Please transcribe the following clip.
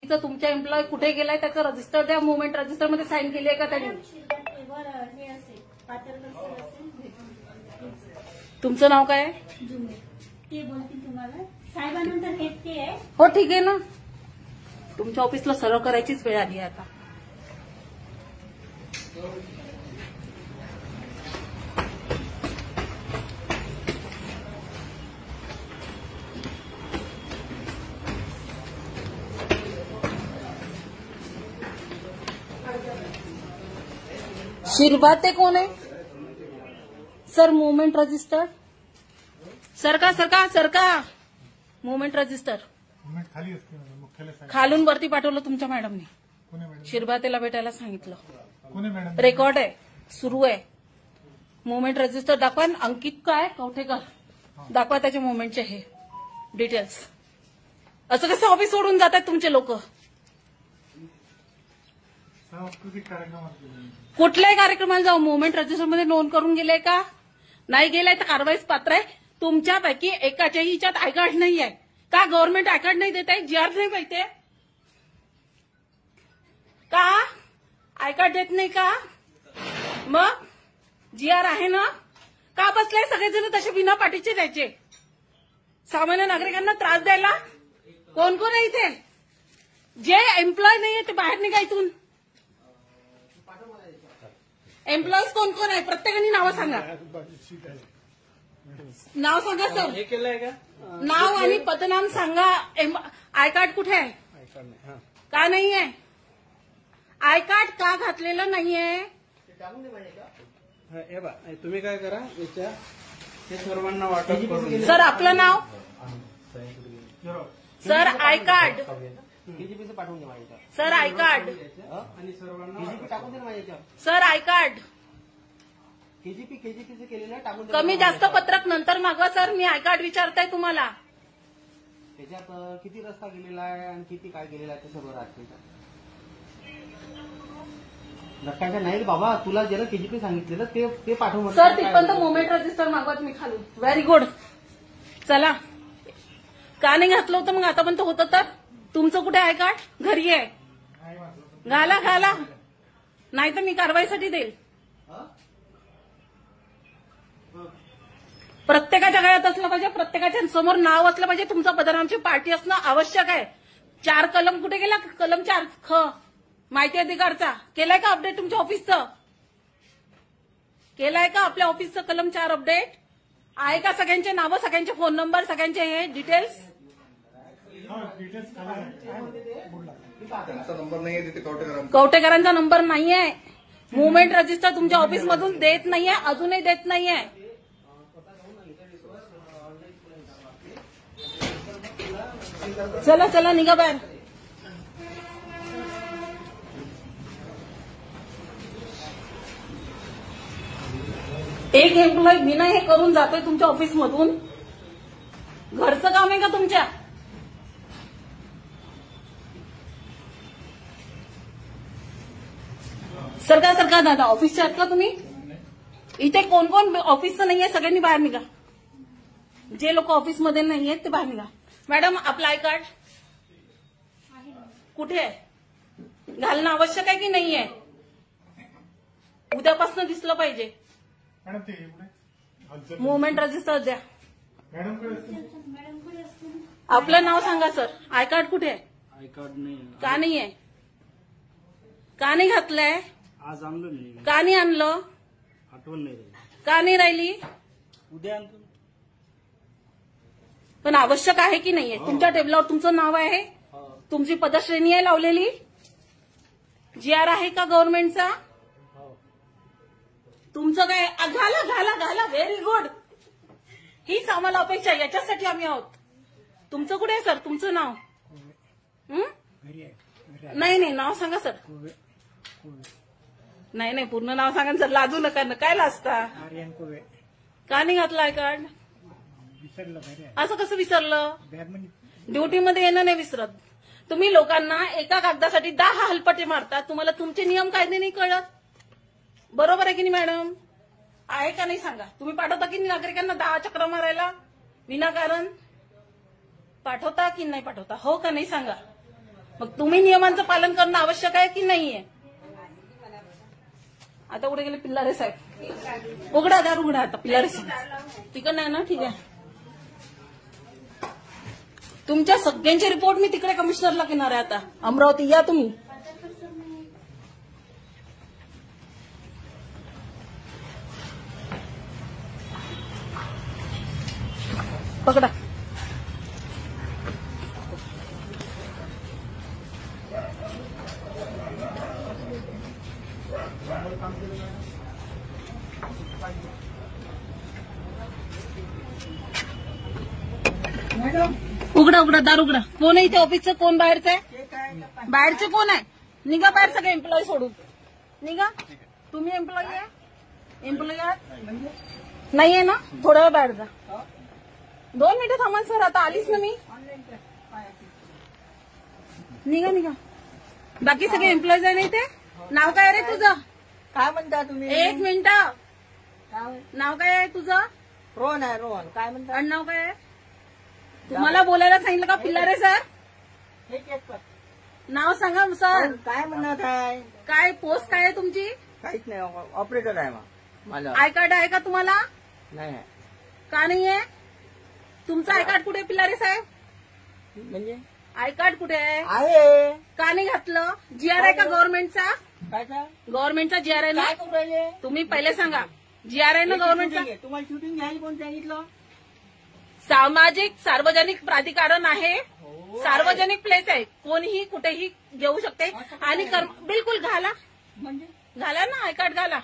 तुमच्या एम्प्लॉय कुठे गेलाय त्याचं रजिस्टर द्या. मुवमेंट रजिस्टर मध्ये साईन केली आहे का त्यांनी? तुमचं नाव काय आहे? ते बोलतील तुम्हाला साहेबांनंतर हेच ते आहे. हो ठीक आहे ना. तुमच्या ऑफिसला सर्व करायचीच वेळ आली आहे आता. शिरभाते कोण आहे सर? मुवमेंट रजिस्टर सरका मुवमेंट रजिस्टर खाली असते मुख्यालय साहेब. खालून वरती पाठवलं तुमच्या मॅडमनी. कोणी मॅडम? शिरभातेला भेटायला सांगितलं. कोणी मॅडम? रेकॉर्ड आहे, सुरू आहे. मुवमेंट रजिस्टर दाखवा. अंकित काय कवठेकर दाखवा त्याचे मुवमेंटचे हे डिटेल्स. असं कसं ऑफिस सोडून जात आहेत तुमचे लोक? सांस्कृतिक कार्यक्रमात कुठल्याही कार्यक्रमाला जाऊ मुवमेंट रजिस्टरमध्ये नोंद करून गेले का? नाही गेलाय तर कारवाईस पात्र आहे. तुमच्यापैकी एकाच्याही हिच्यात आय कार्ड नाही आहे का? गव्हर्नमेंट आय कार्ड नाही देत आहे? जीआर नाही माहितीये का? आय कार्ड देत नाही का? मग जीआर आहे ना? का बसले सगळेजण तसे बिना पाठीचे द्यायचे? सामान्य नागरिकांना त्रास द्यायला कोण कोण आहे इथे? जे एम्प्लॉय नाहीये ते बाहेर निघा इथून. एम्प्लॉईज कोण कोण आहे? प्रत्येकाने नावं सांगा. नाव सांगा सर. हे केलंय का? नाव आणि पदनाम सांगा. आय कार्ड कुठे आहे? का नाहीये? आय कार्ड का घातलेलं नाहीये? हे बा तुम्ही काय करा याच्या हे सर्वांना वाटप करून. सर आपलं नाव? Sir I card. केजीपीचं पाठवून द्या माझ्या. Sir I card. आणि सर्वांना टाकून द्या माझ्या. Sir I card. केजीपीचं केलेलं टाकून द्या. कमी जास्त पत्रक नंतर मागवा सर. मी आय कार्ड विचारताय तुम्हाला. त्याच्यात किती रस्ता गेलेला आहे आणि किती काय गेलेला आहे ते सगळं राहते. लक्षात नाही बाबा, तुला ज्याला केजीपी सांगितलेलं ते पाठवून. सर तिथपर्यंत मुवमेंट रजिस्टर मागवा तुम्ही खालून. Very good. चला. का नाही घातलं होतं मग आतापर्यंत होतं तर? तुमचं कुठे आय कार्ड? घरी आहे. घाला नाही तर मी कारवाईसाठी देईल. प्रत्येकाच्या गळ्यात असलं पाहिजे, प्रत्येकाच्या समोर नाव असलं पाहिजे. तुमचं पदनामची पार्टी असणं आवश्यक आहे. 4 कलम कुठे गेला? कलम 4 ख माहिती अधिकारचा केलाय का अपडेट? तुमच्या ऑफिसचं केलाय का? आपल्या ऑफिसचं कलम 4 अपडेट आहे का? सगळ्यांचे नावं, सगळ्यांचे फोन नंबर, सगळ्यांचे हे डिटेल्स. त्यांचा नंबर नाहीये तिथे कवठेकरांचा नंबर नाहीये. मुवमेंट रजिस्टर तुमच्या ऑफिसमधून देत नाहीये, अजूनही देत नाहीये. चला निघा बाहेर. एक एम्प्लॉय बिना हे करून जातोय तुमच्या ऑफिसमधून. घरचं काम आहे का तुमच्या? सरका दादा ऑफिसच्या आहात का तुम्ही? इथे कोण कोण ऑफिसचं नाहीये सगळ्यांनी बाहेर निघा. जे लोक ऑफिसमध्ये नाहीयेत ते बाहेर निघा. मॅडम आपलं आय कार्ड कुठे आहे? घालणं आवश्यक आहे की नाहीये? उद्यापासून दिसलं पाहिजे. मॅडम ते मुवमेंट रजिस्टर द्या. मॅडम आपलं नाव सांगा सर. आय कार्ड कुठे आहे? आय कार्ड नाही. का नाहीये? का नाही घातलंय? आज आणलं नाही. का नाही आणलं? आठवण नाही. का नाही राहिली? उद्या आणतो. पण आवश्यक आहे की नाहीये? तुमच्या टेबलावर तुमचं नाव आहे, तुमची पदश्रेणी आहे लावलेली, जीआर आहे का गव्हर्नमेंटचा? तुमचं काय? घाला. Very good. हीच आम्हाला अपेक्षा, याच्यासाठी आम्ही आहोत. तुमचं कुठे आहे सर? तुमचं नाव? नाही नाव सांगा सर. नाही पूर्ण नाव सांगा सर. लाजू नका. काय लाजता? का नाही घातलं आय कार्ड? असं कसं विसरलं? ड्युटीमध्ये येणं नाही विसरत. तुम्ही लोकांना एका कागदासाठी 10 हलपटे मारतात. तुम्हाला तुमचे नियम कायदे नाही कळत. बरोबर आहे की नाही मॅडम? आहे का नाही सांगा. तुम्ही पाठवता की नागरिकांना 10 चक्र मारायला विनाकारण? पाठवता की नाही पाठवता? हो का नाही सांगा. मग तुम्ही नियमांचं पालन करणं आवश्यक आहे की नाहीये? आता कुठे गेले पिल्लारे साहेब? उघडा दार उघडा आता. पिल्लारे साहेब तिकडं नाही ना? ठीक आहे. तुमच्या सगळ्यांचे रिपोर्ट मी तिकडे कमिशनरला घेणार आहे आता. अमरावती या तुम्ही. पकडा. उघडा उघडा दार उघडा. कोण आहे इथे ऑफिसचं? कोण बाहेरचं आहे? बाहेरचे कोण आहे? निघा बाहेर सगळे एम्प्लॉई सोडून निघा. तुम्ही एम्प्लॉई आहे? एम्प्लॉई आहात नाहीये ना? थोडा वेळ बाहेर जा. 2 मिनिटं थांबा सर. आता आलीच ना मी. निघा निघा. बाकी सगळे एम्प्लॉईज आहे ना इथे? नाव काय रे तुझं? काय म्हणता तुम्ही? 1 मिनिट. नाव काय आहे तुझं? रोहन आहे रोहन. काय म्हणता? नाव काय आहे? तुम्हाला बोलायला सांगितलं का पिल्लारे सर? हे चेक कर. नाव सांगा सर. काय म्हणत आहे? काय पोस्ट काय आहे तुमची? काहीच नाही. ऑपरेटर आहे माझा. आय कार्ड आहे का तुम्हाला? नाही आहे. का नाहीये? तुमचं आय कार्ड कुठे आहे पिल्लारे साहेब? म्हणजे आय कार्ड कुठे आहे? आहे. का नाही घातलं? जीआर आहे का गव्हर्नमेंटचा? काय काय गव्हर्नमेंटचा जीआर आहे ना? काय करू राहिले? तुम्ही पहिले सांगा. जीआर आहे ना गव्हर्नमेंटचा? शूटिंग आहे. तुम्हाला शूटिंग घ्यायला कोण सांगितलं? सामाजिक सार्वजनिक प्राधिकरण आहे. सार्वजनिक प्लेस आहे. कोणीही कुठेही घेऊ शकते. आणि बिलकुल घाला. म्हणजे घाला ना आय कार्ड घाला.